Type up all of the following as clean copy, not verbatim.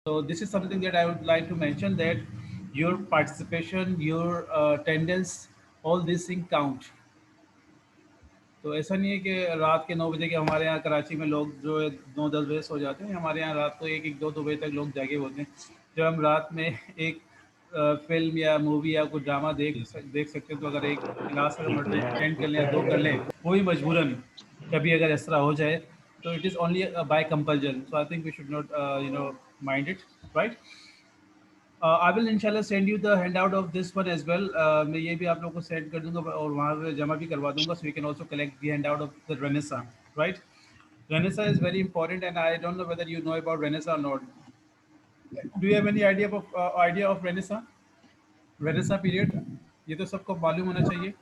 So this is something that I would like to mention, that your participation, your attendance, all these things count. तो ऐसा नहीं है कि रात के 9 बजे के हमारे यहाँ कराची में लोग जो है 9-10 बजे सो जाते हैं, हमारे यहाँ रात को 1-1 2-2 बजे तक लोग जागे होते हैं। जब हम रात में एक फ़िल्म या मूवी या कोई ड्रामा देख सकते हैं, तो अगर एक क्लास अगर अटेंड कर लें या 2 कर लें, वो भी मजबूरन कभी अगर इस तरह हो जाए, तो it is only by compulsion. So I think we should not mind it, right? I will इंशाल्लाह send you the handout of this one as well. मैं ये भी आप लोगों को सेंड कर दूंगा और वहाँ पे जमा भी करवा दूंगा, so you can also collect the handout of the renaissance, right? Renaissance is very important and I don't know whether you know about renaissance और not. Do you have any idea of renaissance, renaissance period? ये तो सबको मालूम होना चाहिए।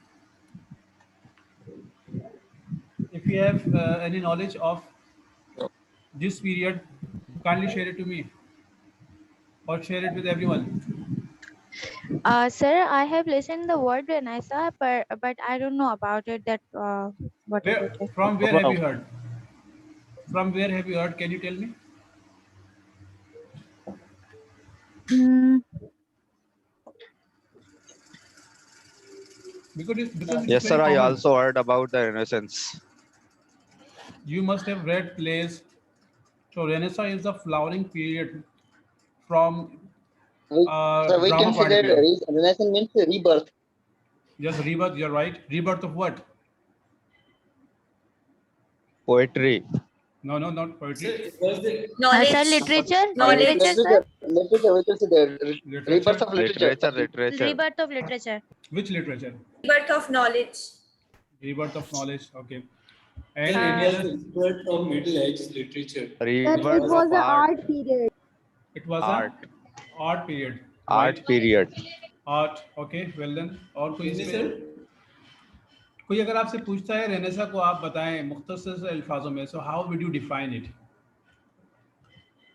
If you have any knowledge of this period, kindly share it to me or share it with everyone. Sir, I have listened the word Renaissance, but I don't know about it. That what is Where, it? from where have you heard? From where have you heard? Can you tell me? Mm, Because it is Yes, very sir. I common. also heard about the Renaissance. You must have read plays. So Renaissance is the flowering period from So we drama can say point of that view. Renaissance means rebirth. Just rebirth, you're right. Rebirth of what? Poetry. No, no, not poetry. It was the Sir, Knowledge. literature, Knowledge. literature, sir. Literature, we can say that rebirth Literature. of literature. Literature. Rebirth of literature. Which literature? Birth of knowledge. Rebirth of knowledge. Okay. Sir, And it any was other? the rebirth of Middle Age literature. Rebirth It was of an art. art period. It was Art. a art period. Art Right? period. Art. Okay. Well then. और कोई Yes, इसमें? sir. कोई अगर आपसे पूछता है Renaissance को आप बताएं मुख्तसर से अल्फाजों में, so how would you define it?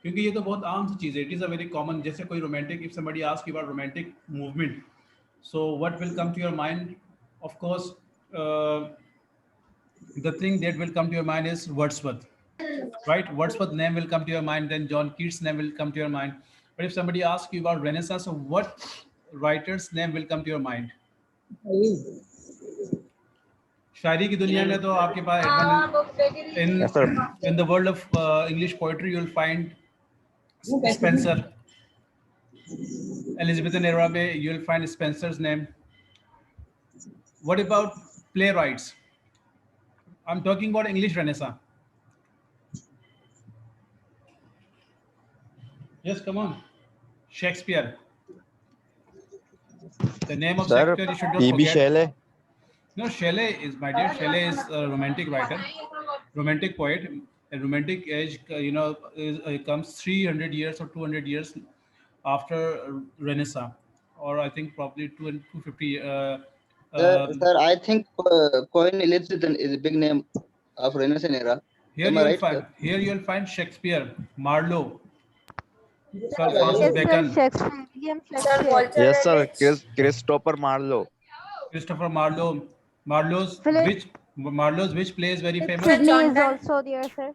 क्योंकि ये तो बहुत आम सी चीज़ है, it is a very common. जैसे कोई romantic, if somebody ask you about romantic movement, so what will come to your mind? Of course the thing that will come to your mind is Wordsworth, right? Wordsworth name will come to your mind, then John Keats name will come to your mind. But if somebody asks you about Renaissance, so what writer's name will come to your mind? शायरी की दुनिया में तो आपके पास Yes, sir. in the world of English poetry you'll find Spenser. Elizabethan era में you'll find Spenser's name. What about playwrights? I'm talking about English Renaissance. Yes, come on. Shakespeare. The name of Sir, Shakespeare you should not P.B. forget. Shelley. No, Shelley is, my dear, Shelley is a romantic writer, romantic poet. A romantic age, comes 300 years or 200 years after Renaissance, or I think probably 250. Sir, I think Queen Elizabeth is a big name of Renaissance era. Here Am I you'll right, find, sir? here you'll find Shakespeare, Marlowe, Sir Yes, Francis Yes, sir. Bacon, Shakespeare. William Sir Shakespeare. Walter Yes, sir. Raleigh. Christopher Marlowe. Christopher Marlowe. Philip- Marlowe's which play is very famous? Sydney John is Donne. also there, sir.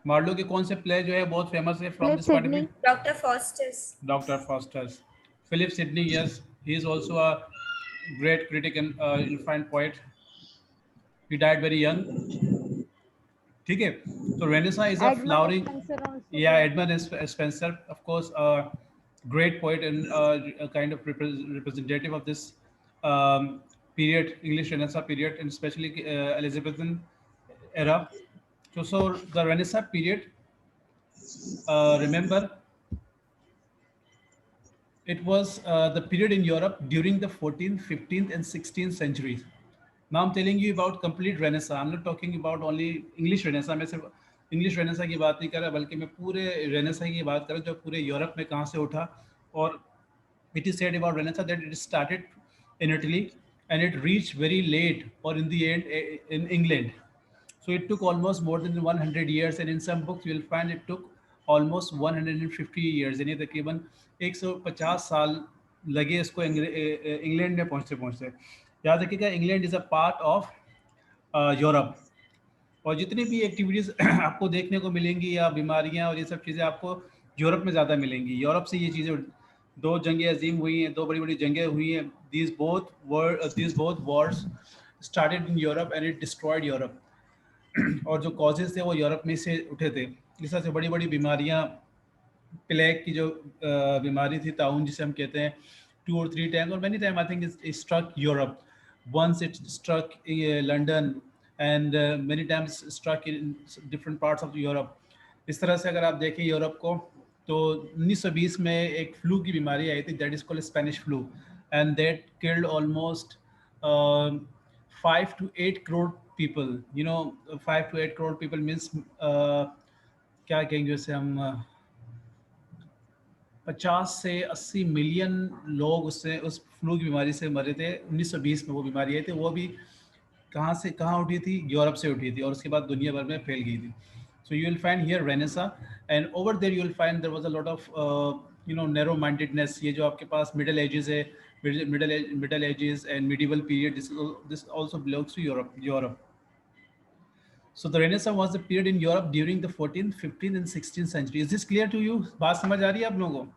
Marlowe के कौन से play जो है बहुत famous है from Philip this point of view? Sidney. Dr. Faustus. Dr. Faustus. Philip Sidney, yes, he is also a great critic and you'll find poet. He died very young. ठीक है, so Renaissance is a Edmund flowering. Spenser also. Yeah, Edmund Spenser, of course, a great poet and a kind of representative of this period, English Renaissance period, and especially Elizabethan era. So the Renaissance period, remember, it was the period in Europe during the 14th, 15th, and 16th centuries. Now I'm telling you about complete Renaissance. I'm not talking about only English Renaissance. मैं सिर्फ English Renaissance की बात नहीं कर रहा, बल्कि मैं पूरे Renaissance की बात कर रहा हूँ जो पूरे यूरोप में कहाँ से उठा। और it is said about Renaissance that it started in Italy and it reached very late, or in the end in England. So it took almost more than 100 years, and in some books you will find it took almost 150 years. यानी तकरीबन 150 साल लगे इसको England में पहुँचते। याद रखिएगा, England is a part of Europe, और जितनी भी एक्टिविटीज़ आपको देखने को मिलेंगी या बीमारियां और ये सब चीज़ें आपको यूरोप में ज़्यादा मिलेंगी। यूरोप से ये चीज़ें, 2 जंगें अजीम हुई हैं, 2 बड़ी-बड़ी जंगें हुई हैं। These both wars started in Europe and it destroyed Europe. और जो कॉजेज़ थे वो यूरोप में से उठे थे। इस तरह से बड़ी-बड़ी बीमारियाँ, प्लेग की जो बीमारी थी, ताउन जिसे हम कहते हैं, 2 or 3 टाइम्स और many time I think it struck Europe. Once it struck London and many times struck in different parts of Europe. इस तरह से अगर आप देखें यूरोप को, तो 1920 में एक फ्लू की बीमारी आई थी, that is called Spanish flu, and that killed almost 5 to 8 crore people. 5 to 8 crore people means क्या कहेंगे उसे हम, 50 से 80 मिलियन लोग उससे, उस फ्लू की बीमारी से मरे थे। 1920 में वो बीमारी आई थी। वो भी कहाँ उठी थी? यूरोप से उठी थी और उसके बाद दुनिया भर में फैल गई थी। So you will find here Renaissance, and over there you will find there was a lot of narrow-mindedness. ये जो आपके पास Middle Ages है, Middle Ages and medieval period, this also belongs to Europe. So the Renaissance was the period in Europe during the 14th, 15th and 16th century. Is this clear to you? बात समझ आ रही है आप लोगों को?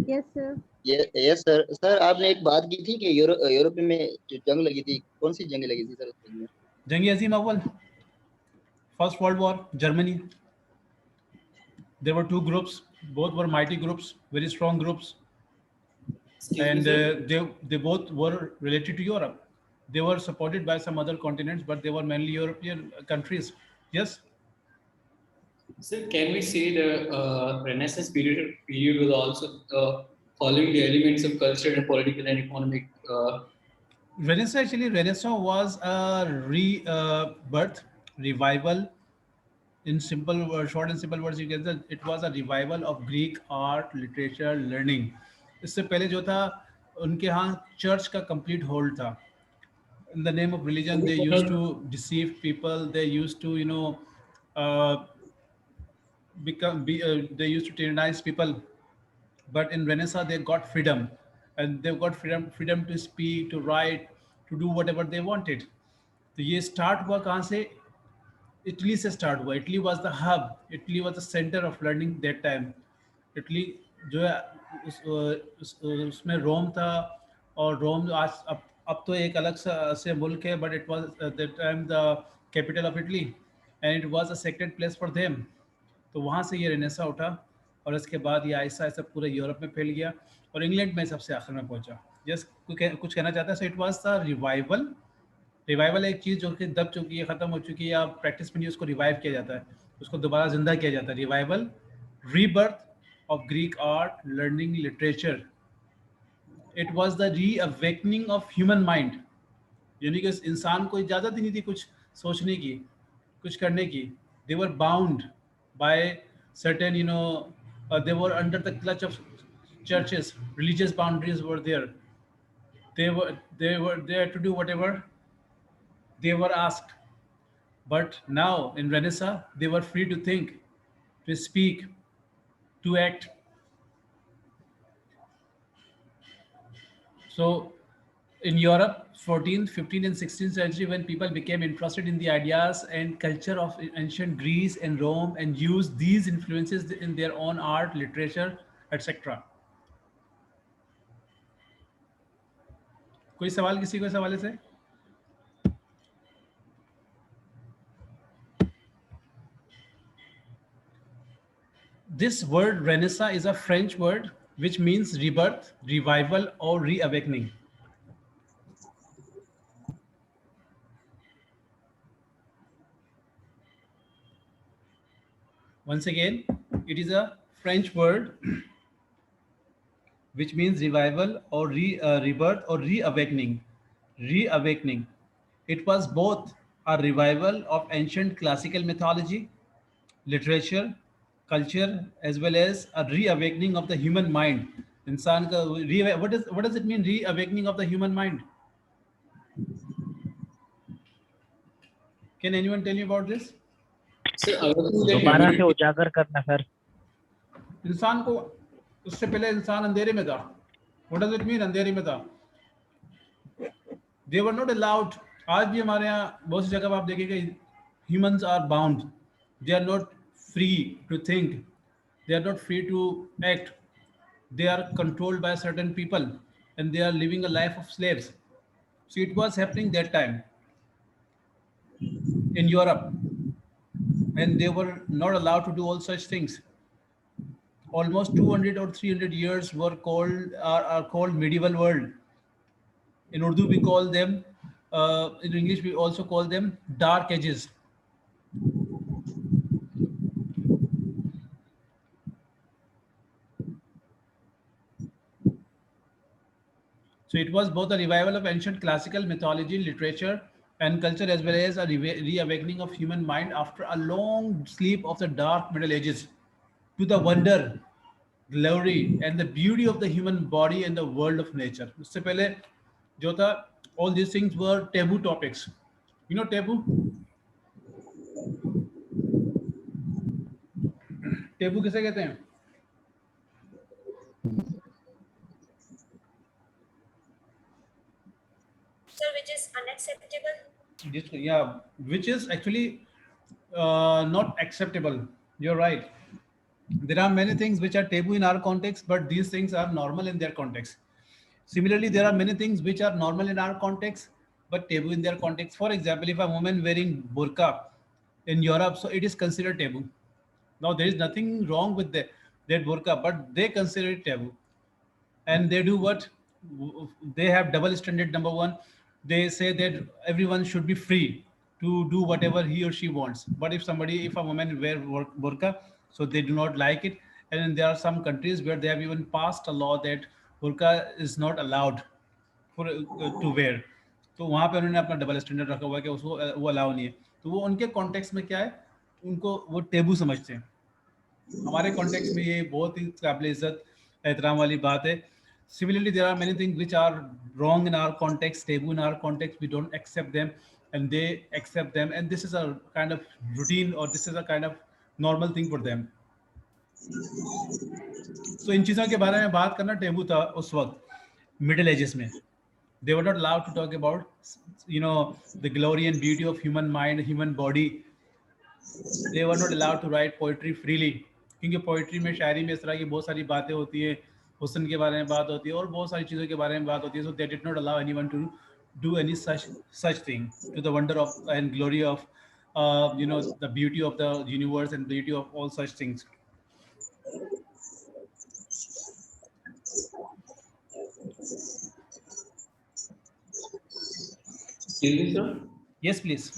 Yes, sir. Yes sir. Sir आपने एक बात की थी कि यूरोप में जो जंग लगी थी, कौन सी जंग लगी थी सर उसमें? जंग अजीम अव्वल, First World War, Germany. There were 2 groups, both were mighty groups, very strong groups, and they both were related to Europe. They were supported by some other continents, but they were mainly European countries. Yes? Sir, can we say the Renaissance period was also following the elements of cultural and political and economic? Renaissance was a rebirth, revival. In short and simple words, you can say it was a revival of Greek art, literature, learning. इससे पहले जो था, उनके यहाँ church का complete hold था. In the name of religion, they used to deceive people. They used to, they used to tyrannize people. But in Renaissance, they got freedom, and they got freedom to speak, to write, to do whatever they wanted. तो ये start हुआ कहाँ से? Italy से start हुआ। Italy was the hub, Italy was the centre of learning that time. Italy जो है उसमें रोम था, और रोम आज अब तो एक अलग से मुल्क है, but it was that time the capital of Italy and it was a sacred place for them. तो वहाँ से ये रेनेसा उठा और इसके बाद ये आहिस्ता आहिस्ता पूरे यूरोप में फैल गया और इंग्लैंड में सबसे आखिर में पहुँचा। जस्ट कुछ कहना चाहता है? So it was the revival एक चीज़ जो कि दब चुकी है, ख़त्म हो चुकी है, आप प्रैक्टिस में नहीं, उसको रिवाइव किया जाता है, उसको दोबारा जिंदा किया जाता है। Revival, rebirth of Greek art, learning, literature. It was the reawakening of human mind, यानी कि इंसान को इजाज़त ही नहीं थी कुछ सोचने की, कुछ करने की। They were bound by certain they were under the clutch of churches, religious boundaries were there. They were there to do whatever they were asked. But now in Renaissance, they were free to think, to speak, to act. So in Europe, 14th, 15th and 16th century, when people became interested in the ideas and culture of ancient Greece and Rome and used these influences in their own art, literature, etc. कोई सवाल किसी को इस हवाले से? This word Renaissance is a French word which means rebirth, revival or reawakening. Once again, it is a French word which means revival or rebirth or reawakening. Reawakening. It was both a revival of ancient classical mythology, literature, culture, as well as a reawakening of the human mind. इंसान का what does it mean, reawakening of the human mind? Can anyone tell you about this? दोबारा से उजागर करना sir. इंसान को, उससे पहले इंसान अंधेरे में था। What does it mean अंधेरे में था? They were not allowed. आज भी हमारे यहाँ बहुत सी जगह आप देखेंगे humans are bound. They are not free to think. They are not free to act. They are controlled by certain people, and they are living a life of slaves. So it was happening that time in Europe, and they were not allowed to do all such things. Almost 200 or 300 years were called are called medieval world. In Urdu we call them, in English we also call them dark ages. So it was both a revival of ancient classical mythology, literature, and culture, as well as a reawakening of human mind after a long sleep of the dark Middle Ages, to the wonder, glory, and the beauty of the human body and the world of nature. उससे पहले जो था, all these things were taboo topics. You know taboo? taboo किसे कहते हैं? Sir, which is unacceptable. Yeah, which is actually not acceptable. You're right. There are many things which are taboo in our context, but these things are normal in their context. Similarly, there are many things which are normal in our context, but taboo in their context. For example, if a woman wearing burqa in Europe, so it is considered taboo. Now, there is nothing wrong with that burqa, but they consider it taboo. And they do what? They have double standard. Number one, they say that everyone should be free to do whatever he or she wants. But if a woman wear burqa, so they do not like it. And there are some countries where they have even passed a law that burqa is not allowed for to wear. तो वहाँ पे उन्होंने अपना double standard रखा हुआ है कि उसको वो अलाउ नहीं है. तो वो उनके कॉन्टेक्स्ट में क्या है, उनको वो टेबू समझते हैं. हमारे कॉन्टेक्स्ट में ये बहुत ही काबिल इज्जत एहतराम वाली बात है. Similarly, there are many things which are wrong in our context, taboo in our context. We don't accept them, and they accept them, and this is a kind of routine, or this is a kind of normal thing for them. So इन चीज़ों के बारे में बात करना taboo था उस वक्त middle ages में. They were not allowed to talk about, the glory and beauty of human mind, human body. They were not allowed to write poetry freely, क्योंकि पोइट्री में, शायरी में इस तरह की बहुत सारी बातें होती है, हुस्न के बारे में बात होती है और बहुत सारी चीज़ों के बारे में बात होती है. So they did not allow anyone to do any such thing to the wonder of and glory of the beauty of the universe and beauty of all such things. Excuse me, sir. Yes, please.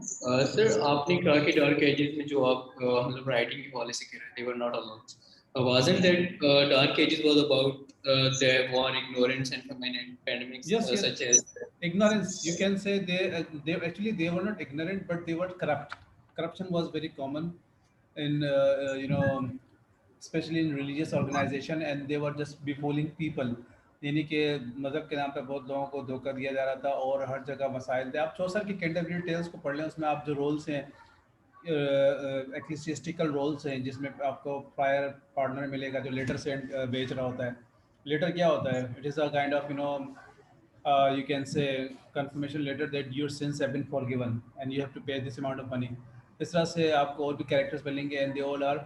Sir आपने कहा कि dark ages में जो आप मतलब writing की policy कर रहे थे, they were not allowed. Wasn't that dark ages was about the war, ignorance, and famine, pandemics Yes. such as Ignorance. You can say they were not ignorant, but they were corrupt. Corruption was very common in especially in religious organization, and they were just befooling people. यानी कि मज़हब के नाम पे बहुत लोगों को धोखा दिया जा रहा था और हर जगह मसाइल थे. आप चौसर की कैंटरबरी टेल्स को पढ़ लें, उसमें आप जो रोल्स हैं, एक्लिसिस्टिकल रोल्स हैं, जिसमें आपको प्रायर पार्टनर मिलेगा जो लेटर से बेच रहा होता है. लेटर क्या होता है? It is a kind of you can say confirmation letter that your sins have been forgiven and you have to pay this amount of money. इस तरह से आपको और भी कैरेक्टर्स मिलेंगे, and they all are,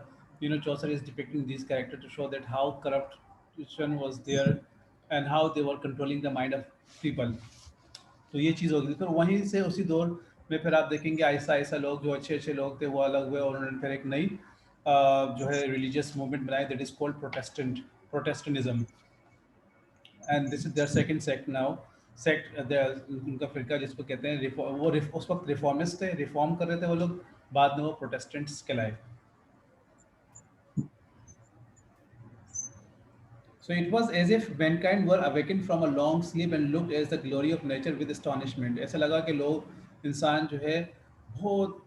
Chaucer is depicting these characters to show that how corruption was there and how they were controlling the mind of people. तो ये चीज़ होगी. फिर वहीं से उसी दौर में फिर आप देखेंगे ऐसा ऐसा लोग जो अच्छे अच्छे लोग थे वो अलग हुए और उन्होंने फिर एक नई जो है रिलीजियस मूवमेंट बनाई, that is called Protestantism. And this is their second sect now. उनका फिरका जिसको कहते हैं, वो उस वक्त रिफॉर्मिस्ट थे, रिफॉर्म कर रहे थे वो लोग, बाद में वो प्रोटेस्टेंट्स कहलाए. So it was as if mankind were awakened from a long sleep and looked at the glory of nature with astonishment. ऐसा लगा कि लोग, इंसान जो है बहुत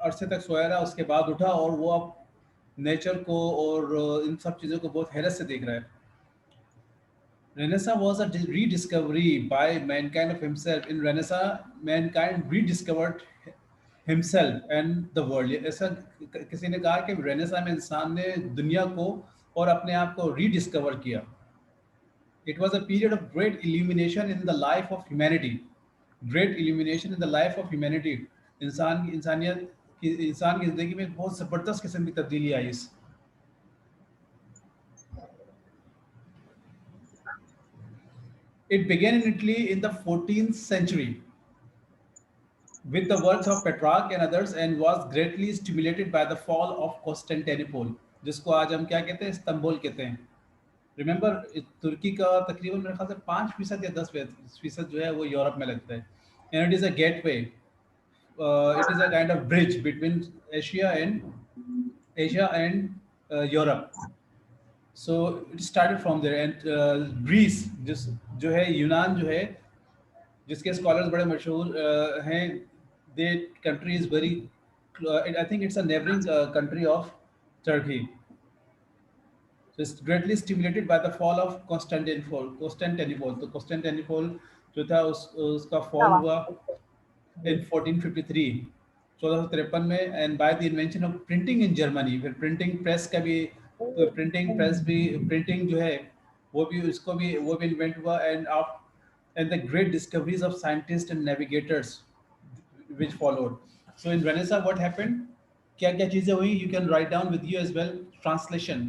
अरसे तक सोया रहा, उसके बाद उठा और वो अब नेचर को और इन सब चीज़ों को बहुत हैरत से देख रहा है. Renaissance was a rediscovery by mankind of himself. In Renaissance, mankind rediscovered himself and the world. ऐसा किसी ने कहा कि Renaissance में इंसान ने दुनिया को और अपने आप को रीडिस्कवर किया. It was a period of great illumination in the life of humanity. Great illumination in the life of humanity. इंसान की ज़िंदगी में बहुत ज़बरदस्त किस्म की तब्दीली आई It began in Italy in the 14th century with the works of Petrarch and others and was greatly stimulated by the fall of Constantinople, जिसको आज हम क्या कहते हैं, इस्तांबुल कहते हैं. रिमेंबर तुर्की का तकरीबन मेरे ख्याल से 5% या 10% जो है वो यूरोप में लगता है. And it is a gateway, it is a kind of bridge between Asia and Europe. So it started from there. And Greece जो है, यूनान जो है, जिसके स्कॉलर्स बड़े मशहूर हैं, the country is very, I think it's a neighbouring country of Turkey. So it's greatly stimulated by the fall of Constantinople. तो Constantinople जो था उसका फॉल हुआ in 1453, 1453 में, and by the invention of printing in Germany. फिर printing press का भी, printing press भी, प्रिंटिंग जो है वो भी इन्वेंट हुआ. And the great discoveries of scientists and navigators which followed. So in Renaissance what happened, क्या क्या चीज़ें हुई, you can write down with you as well. Translation,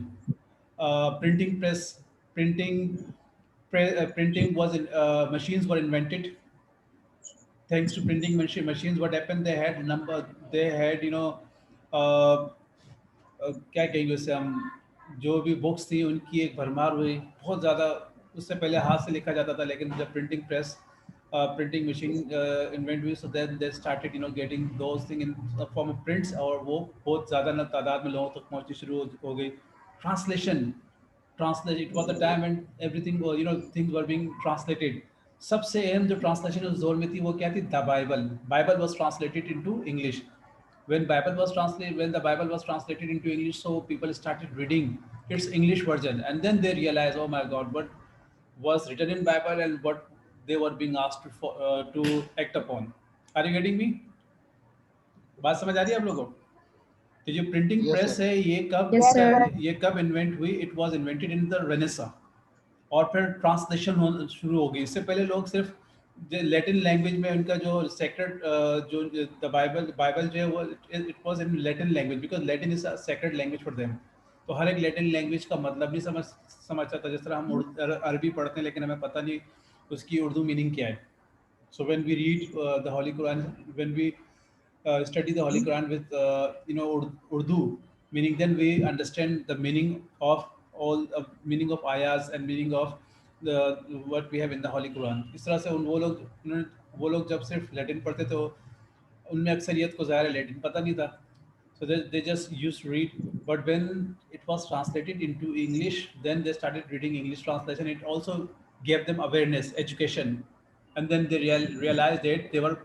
printing press, printing was machines were invented. Thanks to printing machines, what happened, they had क्या कहेंगे उसे हम, जो भी बुक्स थी उनकी एक भरमार हुई बहुत ज़्यादा. उससे पहले हाथ से लिखा जाता था, लेकिन जब प्रिंटिंग मशीन इन्वेंट हुई, so then they started getting those thing in form of prints, और वो बहुत ज़्यादा तादाद में लोगों तक पहुँचनी शुरू हो गई. Translation, it was the time when everything was, things were being translated. सबसे अहम जो ट्रांसलेशन उस दौर में थी वो क्या थी, the Bible was translated into English. When the Bible was translated into English, so people started reading its English version, and then they realized, oh my God, what was written in Bible and what they were being asked to act upon. Are you getting me? बात समझ आ रही है आप लोगों को? तो जो printing press है, ये कब इन्वेंट हुई? It was invented in the Renaissance, और फिर ट्रांसलेशन शुरू हो गई. इससे पहले लोग सिर्फ लैटिन लैंग्वेज में, उनका जो सेक्रेड जो द बाइबल जो है वो it was in Latin language, because Latin is a sacred language for them. तो हर एक लैटिन लैंग्वेज का मतलब नहीं समझता था. जिस तरह हम अरबी पढ़ते हैं लेकिन हमें पता नहीं उसकी उर्दू मीनिंग क्या है. So when we read the Holy Quran, when we study the Holy Quran with Urdu meaning, then we understand the meaning of meaning of ayahs and meaning of what we have in the Holy Quran. इस तरह से वो लोग जब सिर्फ Latin पढ़ते तो उनमें अक्सरियत को ज़ाहिर लैटिन पता नहीं था, so they just used to read. But when it was translated into English, then they started reading English translation. It also gave them awareness, education, and then they realized that they were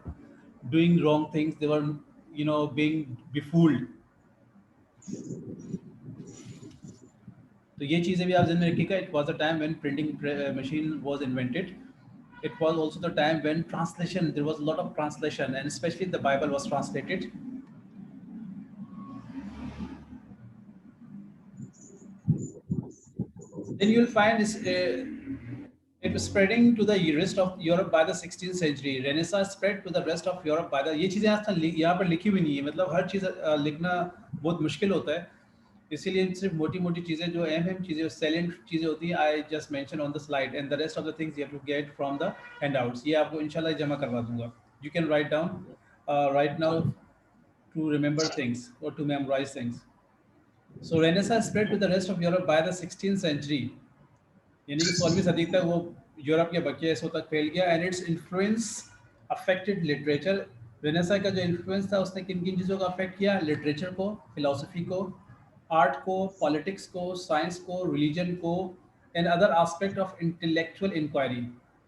doing wrong things, they were being befooled. तो ये चीज़ें भी आप ज़हन में रखिएगा. It was a time when printing machine was invented. It was also the time when translation, there was a lot of translation, and especially the Bible was translated. Then you'll find it was spreading to the rest of Europe by the 16th century. Renaissance spread to the rest of Europe by the, ये चीज़ें आज तक यहाँ पर लिखी हुई नहीं है, मतलब हर चीज़ लिखना बहुत मुश्किल होता है, इसीलिए सिर्फ मोटी चीज़ें जो अहम चीज़ें, सैलेंट चीज़ें होती हैं, I just mention on the slide, and the rest of the things you have to get from the handouts. ये आपको इंशाल्लाह जमा करवा दूंगा. You can write down right now to remember things और to memorise things. So renaissance spread to the rest of Europe by the 16th century, यानी कि 16वीं सदी तक वो यूरोप के बच्चे ऐसों तक फैल गया. And its influence affected literature. Renaissance का जो इन्फ्लुएंस था उसने किन किन चीज़ों का अफेक्ट किया? लिटरेचर को, फिलॉसफी को, आर्ट को, पॉलिटिक्स को, साइंस को, रिलीजन को, and other aspect of intellectual inquiry.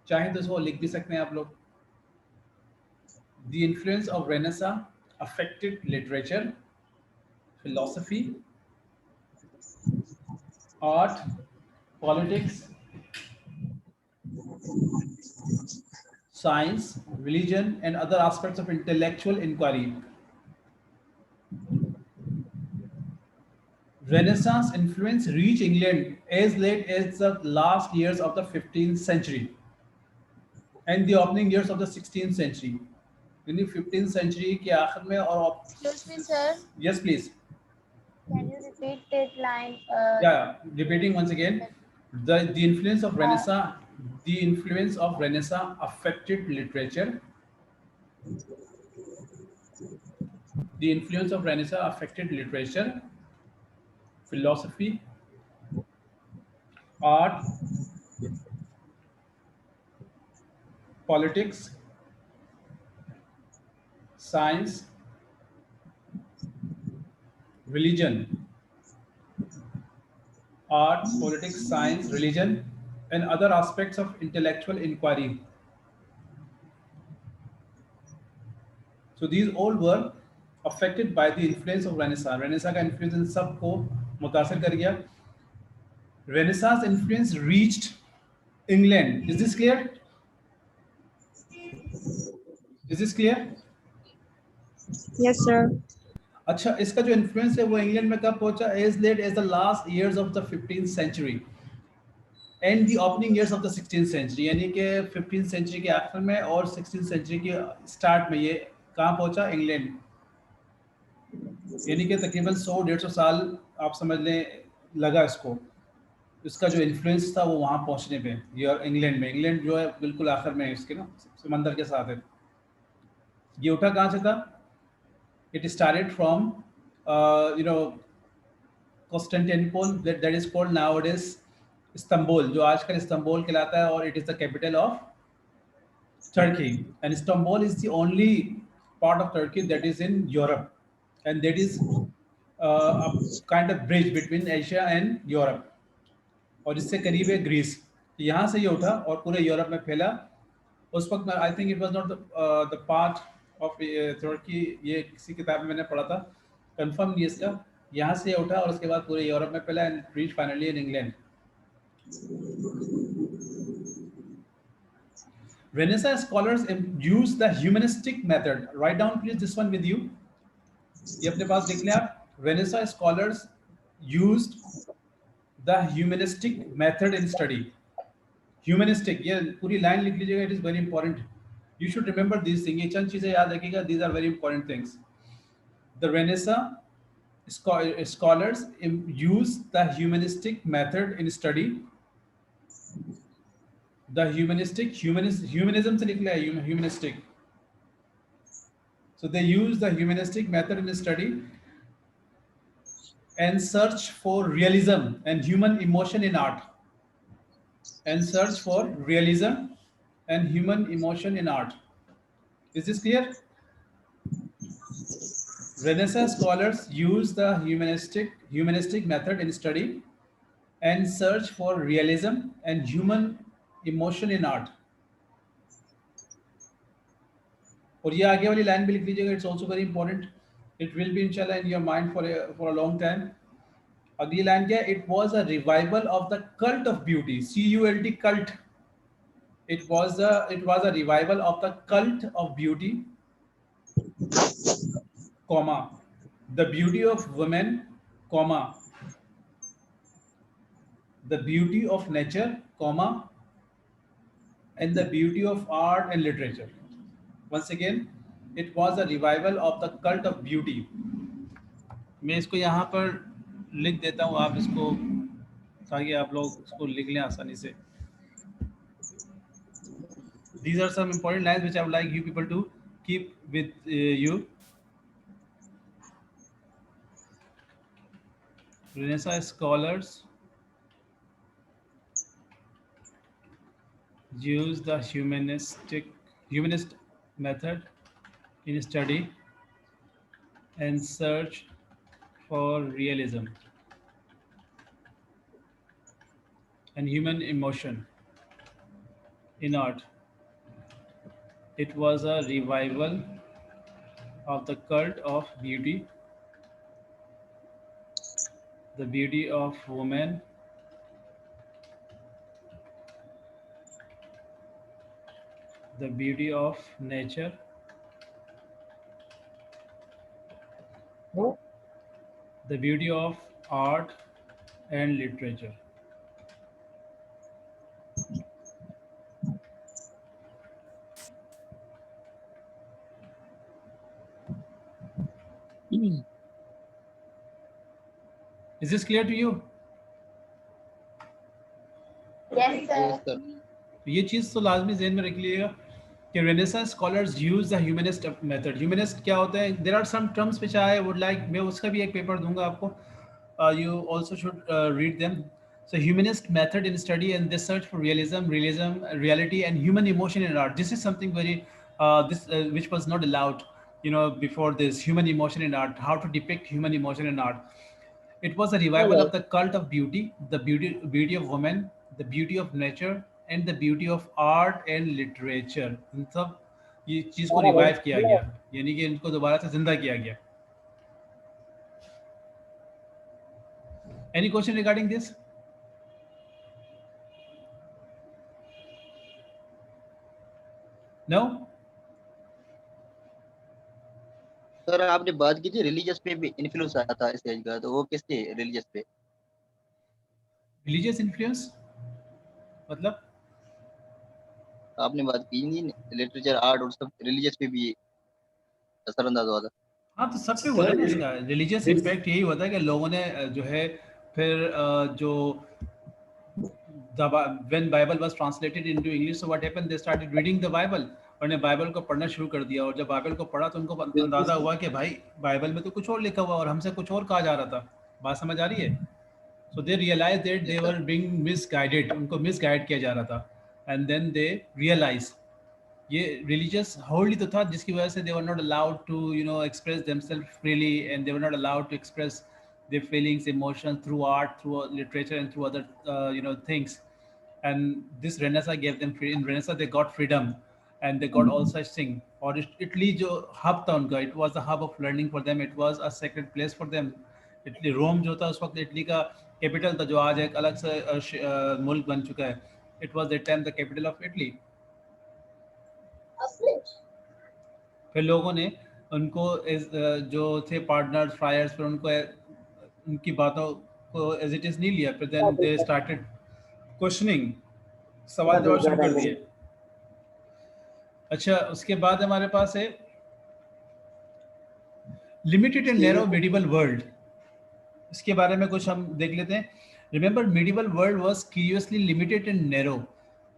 चाहे तो इसको लिख भी सकते हैं आप लोग. The influence of Renaissance affected literature, philosophy, art, politics, science, religion, and other aspects of intellectual inquiry. Renaissance influence reached England as late as the last years of the 15th century and the opening years of the 16th century. In the 15th century के आखिर में और Excuse me, sir. Yes, please. Can you repeat that line? Yeah, repeating once again. The influence of Renaissance The influence of Renaissance affected literature. The influence of Renaissance affected literature, philosophy, art, politics, science, religion. Art, politics, science, religion, and other aspects of intellectual inquiry. So these all were affected by the influence of Renaissance. Renaissance का influence इन सबको मुतासिर कर गया. Renaissance influence reached England. Is this clear? Is this clear? Yes, sir. अच्छा, इसका जो influence है वो इंग्लैंड में कब पहुंचा? As late as the last years of the 15th century and the opening years of the 16th century. यानी कि 15th century के आखिर में और 16th century के स्टार्ट में ये कहाँ पहुंचा? इंग्लैंड. यानी कि तकरीबन 100-150 साल आप समझ लें लगा इसको. इसका जो इन्फ्लुएंस था वो वहाँ पहुँचने पे, ये इंग्लैंड में. इंग्लैंड जो है बिल्कुल आखिर में इसके ना समंदर के साथ है. ये उठा कहाँ से था? It started from Constantinople, that is called nowadays Istanbul, जो आजकल इस्तांबुल कहलाता है, और it is the capital of Turkey. And Istanbul is the only part of Turkey that is in Europe, and that is a kind of bridge between Asia and Europe. और इससे करीब है Greece. यहाँ से ये उठा और पूरे यूरोप में फैला. उस वक्त में I think it was not the part of Turkey. ये किसी किताब में मैंने पढ़ा था, कंफर्म नहीं इसका. यहाँ से उठा और उसके बाद पूरे यूरोप में फैला and reach finally in England. Renaissance scholars use the humanistic method. Write down please this one with you. ये अपने पास लिख लें आप. Renaissance scholars used the humanistic method in study. Humanistic, ये पूरी लाइन लिख लीजिएगा. It is very important. You should remember these things. ये चंद चीजें याद रखिएगा. These are very important things. The Renaissance scholars use the humanistic method in study. The humanism से निकला है humanistic. So they use the humanistic method in study and search for realism and human emotion in art. And search for realism and human emotion in art. Is this clear? Renaissance scholars use the humanistic method in study and search for realism and human emotion in art. और ये आगे वाली line भी लिख लीजिएगा. It's also very important. It will be inshallah in your mind for a long time. अगली line क्या है? It was a revival of the cult of beauty. CULT, cult. It was a revival of the cult of beauty, comma, the beauty of women, comma, the beauty of nature, comma, and the beauty of art and literature. Once again, it was a revival of the cult of beauty. मैं इसको यहाँ पर लिख देता हूँ, आप इसको ताकि आप लोग इसको लिख लें आसानी से. These are some important lines which I would like you people to keep with you. Renaissance scholars use the humanist method in study and search for realism and human emotion in art. It was a revival of the cult of beauty, the beauty of woman, the beauty of nature, the beauty of art and literature. Is this clear to you? Yes, sir. Yes, sir. तो ये चीज़ तो लाजमी जहन में रख लीजिएगा कि Renaissance scholars use the humanist method. Humanist क्या होता है? There are some terms which I would like, मैं उसका भी एक पेपर दूंगा आपको, you also should read them. So humanist method in study and this search for realism, reality and human emotion in art. This is something very which was not allowed, before this. Human emotion in art, how to depict human emotion in art. It was a revival of the cult of beauty, the beauty of women, the beauty of nature and the beauty of art and literature. इन सब ये चीज़ को revive किया गया, यानी कि इनको दोबारा से जिंदा किया गया। Any question regarding this? No? Sir आपने बात की थी रिलीजियस पे भी इन्फ्लुएंस आया था इस एज का, तो वो किसके रिलीजियस पे? Religious influence? मतलब? आपने बात की नहीं, लिटरेचर आर्ट और सब रिलीजियस पे भी असरअंदाज हुआ था। हाँ, तो सब पे हुआ था इसका रिलीजियस इम्पैक्ट। यही हुआ था कि लोगों ने जो है फिर जो when Bible was translated into English, so what happened, they started reading the Bible, उन्होंने बाइबल को पढ़ना शुरू कर दिया। और जब बाइबल को पढ़ा तो उनको अंदाजा हुआ कि भाई बाइबल में तो कुछ और लिखा हुआ और हमसे कुछ और कहा जा रहा था। बात समझ आ रही है? So they realized that they were being misguided, उनको misguide किया जा रहा था, and then they realized ये religious wholly तो था जिसकी वजह से they were not allowed to express themselves freely, and they were not allowed to express their feelings, emotions through art, through literature and through other things. And this Renaissance gave them free. In Renaissance they got freedom and they got all such thing. और Italy जो hub था उनका, it was the hub of learning for them, it was a sacred place for them. Italy, Rome जो था उस वक्त Italy का capital था, जो आज एक अलग से मुल्क बन चुका है. It was that time the capital of Italy. फिर लोगों ने उनको जो थे पार्टनर्स फ्रायर्स, फिर उनको उनकी बातों को एज इट इज नहीं लिया. फिर देन दे स्टार्टेड क्वेश्चनिंग, सवाल जवाब शुरू कर दिए. अच्छा, उसके बाद हमारे पास है limited and narrow medieval world. इसके बारे में कुछ हम देख लेते हैं. Remember, medieval world was curiously limited and narrow.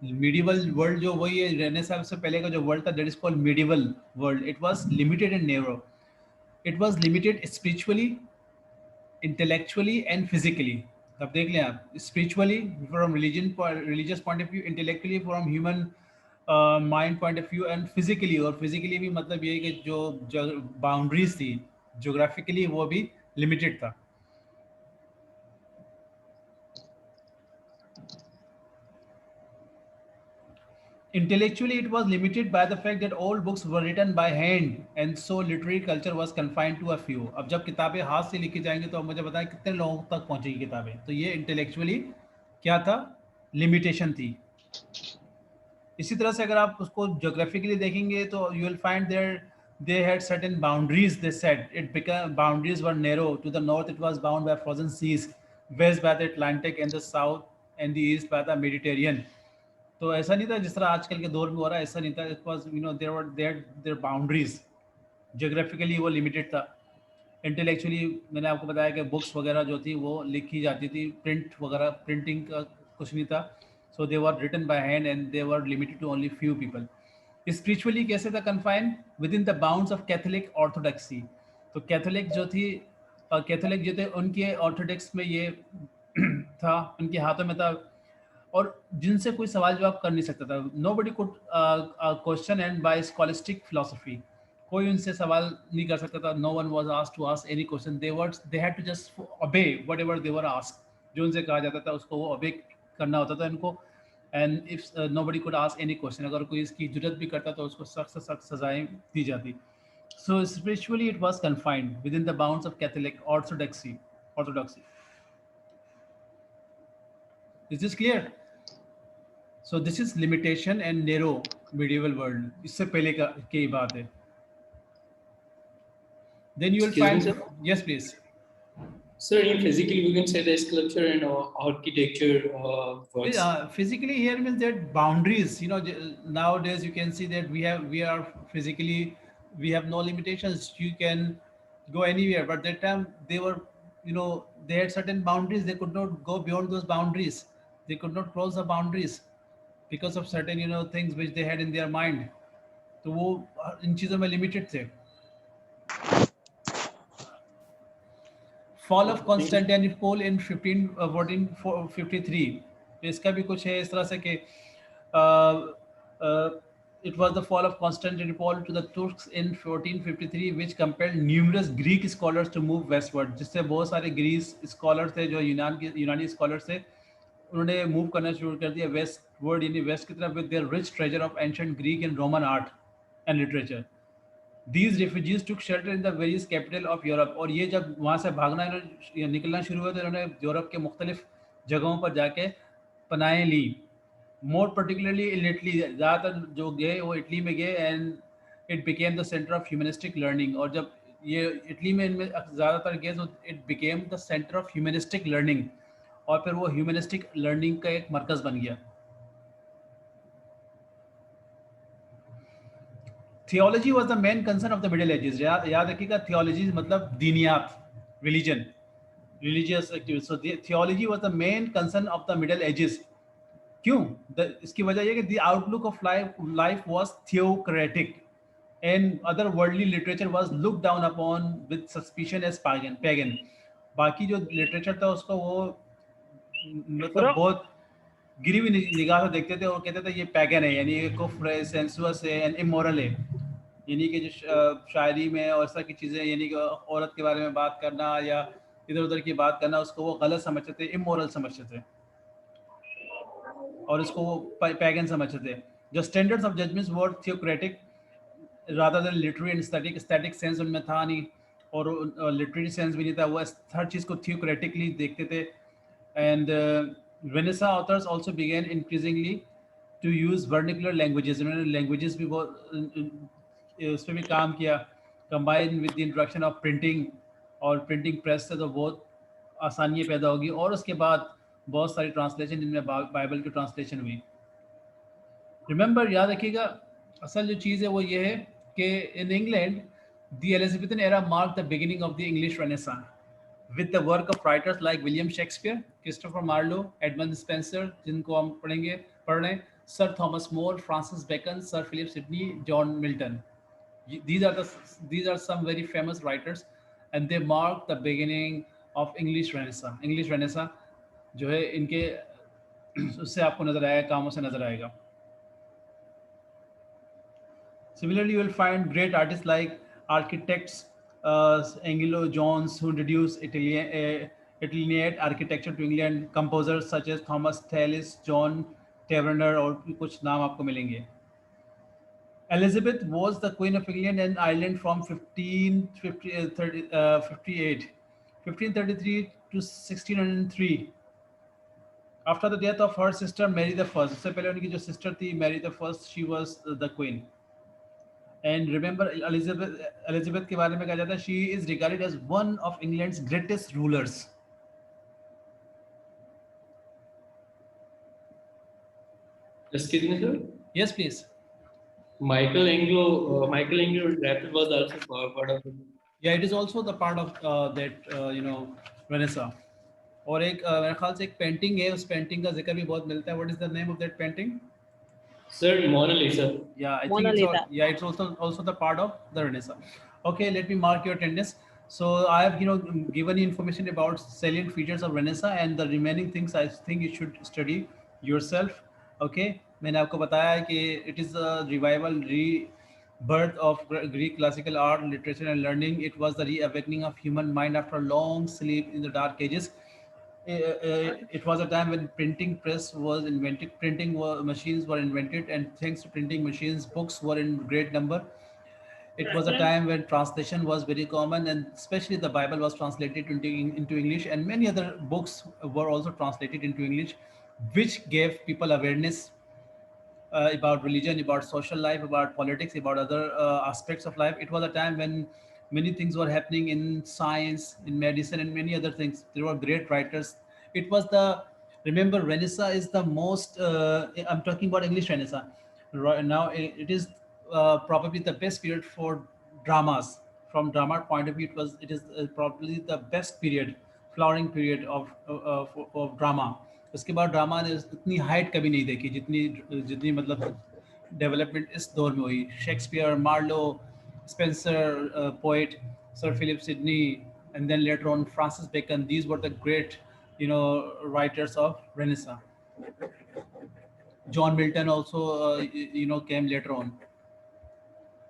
Medieval world जो वही है, रेनेसांस से पहले का जो वर्ल्ड था, that is called medieval world. It was limited and narrow. It was limited spiritually, intellectually and physically. अब देख लें आप, spiritually from religious point of view, intellectually from human mind point of view, and physically. और physically भी मतलब ये है कि जो बाउंड्रीज थी ज्योग्राफिकली वो भी लिमिटेड था. Intellectually, it was limited by the fact that all books were written by hand, and so literary culture was confined to a few. अब जब किताबें हाथ से लिखी जाएंगी तो अब मुझे बताएं कितने लोगों तक पहुंचेगी किताबें. तो ये इंटेलेक्चुअली क्या था, लिमिटेशन थी. इसी तरह से अगर आप उसको ज्योग्राफिकली देखेंगे तो you will find there they had certain boundaries. They said it became, boundaries were narrow. To the north it was bound by frozen seas, west by the Atlantic, and the south and the east by the Mediterranean. तो ऐसा नहीं था जिस तरह आजकल के दौर में हो रहा है, ऐसा नहीं था. It was their boundaries. Geographically वो लिमिटेड था. इंटेलेक्चुअली मैंने आपको बताया कि बुक्स वगैरह जो थी वो लिखी जाती थी, प्रिंट वगैरह, प्रिंटिंग का कुछ नहीं था. So they were written by hand and they were limited to only few people. Spiritually कैसे था confined? Within the bounds of Catholic orthodoxy. तो कैथोलिक जो थे उनके ऑर्थोडॉक्स में ये था, उनके हाथों में था, और जिनसे कोई सवाल जवाब कर नहीं सकता था. Nobody could question and by scholastic philosophy. कोई उनसे सवाल नहीं कर सकता था. No one was asked to ask any question. They had to just obey whatever they were asked. जो उनसे कहा जाता था उसको वो ओबे करना होता था इनको. And if nobody could ask any question, अगर कोई इसकी जुर्रत भी करता तो उसको सख्त से सख्त सजाएं दी जाती. So spiritually it was confined within the bounds of Catholic orthodoxy. Is this clear? So this is limitation and narrow medieval world. इससे पहले की बात है. Then you will find. Yes, please. Sir, in physically we can say the sculpture and architecture works. Physically here means that boundaries. Nowadays you can see that we are physically, we have no limitations. You can go anywhere. But that time they were, they had certain boundaries. They could not go beyond those boundaries. They could not cross the boundaries. because of certain things which they had in their mind. तो वो इन चीज़ों में limited थे. Fall of Constantinople इन 1453. तो इसका भी कुछ है इस तरह से कि it was the fall of Constantinople to the Turks in 1453 which compelled numerous Greek scholars to move westward. जिससे बहुत सारे ग्रीस स्कॉलर थे जो यूनानी स्कॉलर थे, उन्होंने मूव करना शुरू कर दिया वेस्टवर्ड, यानी वेस्ट की तरफ, with their rich treasure of ancient Greek and Roman art and literature. These refugees took shelter in the various capital of Europe. और ये जब वहाँ से भागना निकलना शुरू हुआ तो इन्होंने यूरोप के मुख्तलिफ जगहों पर जाके पनाहें ली. मोर पर्टिकुलरली इन इटली, ज़्यादातर जो गए वो इटली में गए, and it became the centre of humanistic learning. और जब ये इटली में इनमें ज़्यादातर गए तो it became the centre of humanistic learning, और फिर वो ह्यूमनिस्टिक लर्निंग का एक मरकज़ बन गया. Theology was the main concern of the middle ages. याद रखिएगा, थियोलॉजी मतलब दीनियात, religion, religious activity. So theology was the main concern of the middle ages. क्यों? इसकी वजह यह कि the outlook of life was theocratic and other worldly literature was look down upon with suspicion as pagan. बाकी जो literature था उसको वो मतलब बहुत गिरी हुई निगाह से देखते थे और कहते थे ये पैगन है, यानी ये कुफ्र है, सेंसुअस है एंड इमोरल है. यानी कि जो शायरी में और इस तरह की चीज़ें, यानी कि औरत के बारे में बात करना या इधर उधर की बात करना, उसको वो गलत समझते थे, इमोरल समझते थे, और इसको वो पैगन समझते थे. जो standards of judgements were theocratic rather than literary and static sense उनमें था नहीं, और लिटरेरी सेंस भी नहीं था. वो हर चीज़ को थियोक्रेटिकली देखते थे. And Renaissance authors also began increasingly to use vernacular languages. उन्होंने languages भी बहुत उस पर भी काम किया, combined with the introduction of printing, और printing press से तो बहुत आसानियाँ पैदा होगी. और उसके बाद बहुत सारी ट्रांसलेशन, जिनमें बाइबल की ट्रांसलेशन हुई. रिमेंबर, याद रखिएगा, असल जो चीज़ है वो ये है कि in England the Elizabethan era mark the beginning of the English renaissance with the work of writers like William Shakespeare, Christopher Marlowe, Edmund Spenser, जिनको हम पढ़ रहे हैं, Sir Thomas More, Francis Bacon, Sir Philip Sidney, John Milton. These are some very famous writers, and they mark the beginning of English Renaissance. English Renaissance जो है इनके उससे आपको नजर आएगा, कामों से नजर आएगा. Similarly, you will find great artists like architects Angelo Jones, who introduced Italianate architecture to England, composers such as Thomas Tallis, John Taverner, और कुछ नाम आपको मिलेंगे. Elizabeth was the Queen of England and Ireland from 1533 to 1603. After the death of her sister Mary the First, उससे पहले उनकी जो sister थी Mary the First, she was the queen. And remember, Elizabeth के बारे में कहा जाता है, she is regarded as one of England's greatest rulers. Excuse me, sir. Yes, please. Michelangelo Raphael was also part of it. Yeah, it is also the part of that Renaissance. और एक मेरे ख्याल से एक पेंटिंग है, उस painting का जिक्र भी बहुत मिलता है. What is the name of that painting? Sir, Mona Lisa. Yeah, I Mona think Lisa. it's also the part of the Renaissance. Okay, let me mark your attendance. So I have given you information about salient features of Renaissance, and the remaining things I think you should study yourself. Okay, मैंने आपको बताया है कि it is a revival, rebirth of Greek classical art, literature, and learning. It was the reawakening of human mind after a long sleep in the Dark Ages. It was a time when printing press was invented, machines were invented, and thanks to printing machines, books were in great number. It was a time when translation was very common, and especially the Bible was translated into English, and many other books were also translated into English, which gave people awareness about religion, about social life, about politics, about other aspects of life. It was a time when many things were happening in science, in medicine, and many other things. There were great writers. It was remember, Renaissance is the most, I'm talking about English Renaissance. Right now, it is probably the best period for dramas. From drama point of view, it is probably the best period, flowering period of drama. उसके बाद drama ने इतनी height कभी नहीं देखी जितनी जितनी मतलब डेवलपमेंट इस दौर में हुई. Shakespeare, Marlowe, Spenser poet, sir Philip Sidney, and then later on Francis Bacon. These were the great, writers of Renaissance. John Milton also, came later on.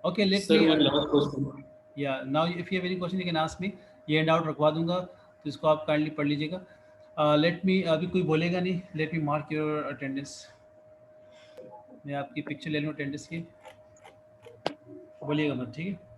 Okay, let Sir, me. one last question. Yeah, now if you have any question, you can ask me. ये and out रखवा दूंगा, तो इसको आप kindly पढ़ लीजिएगा. Let me, अभी कोई बोलेगा नहीं. Let me mark your attendance. मैं आपकी पिक्चर ले लूँ अटेंडेंस की. बोलिएगा मत, ठीक है.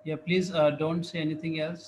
Yeah, please don't say anything else.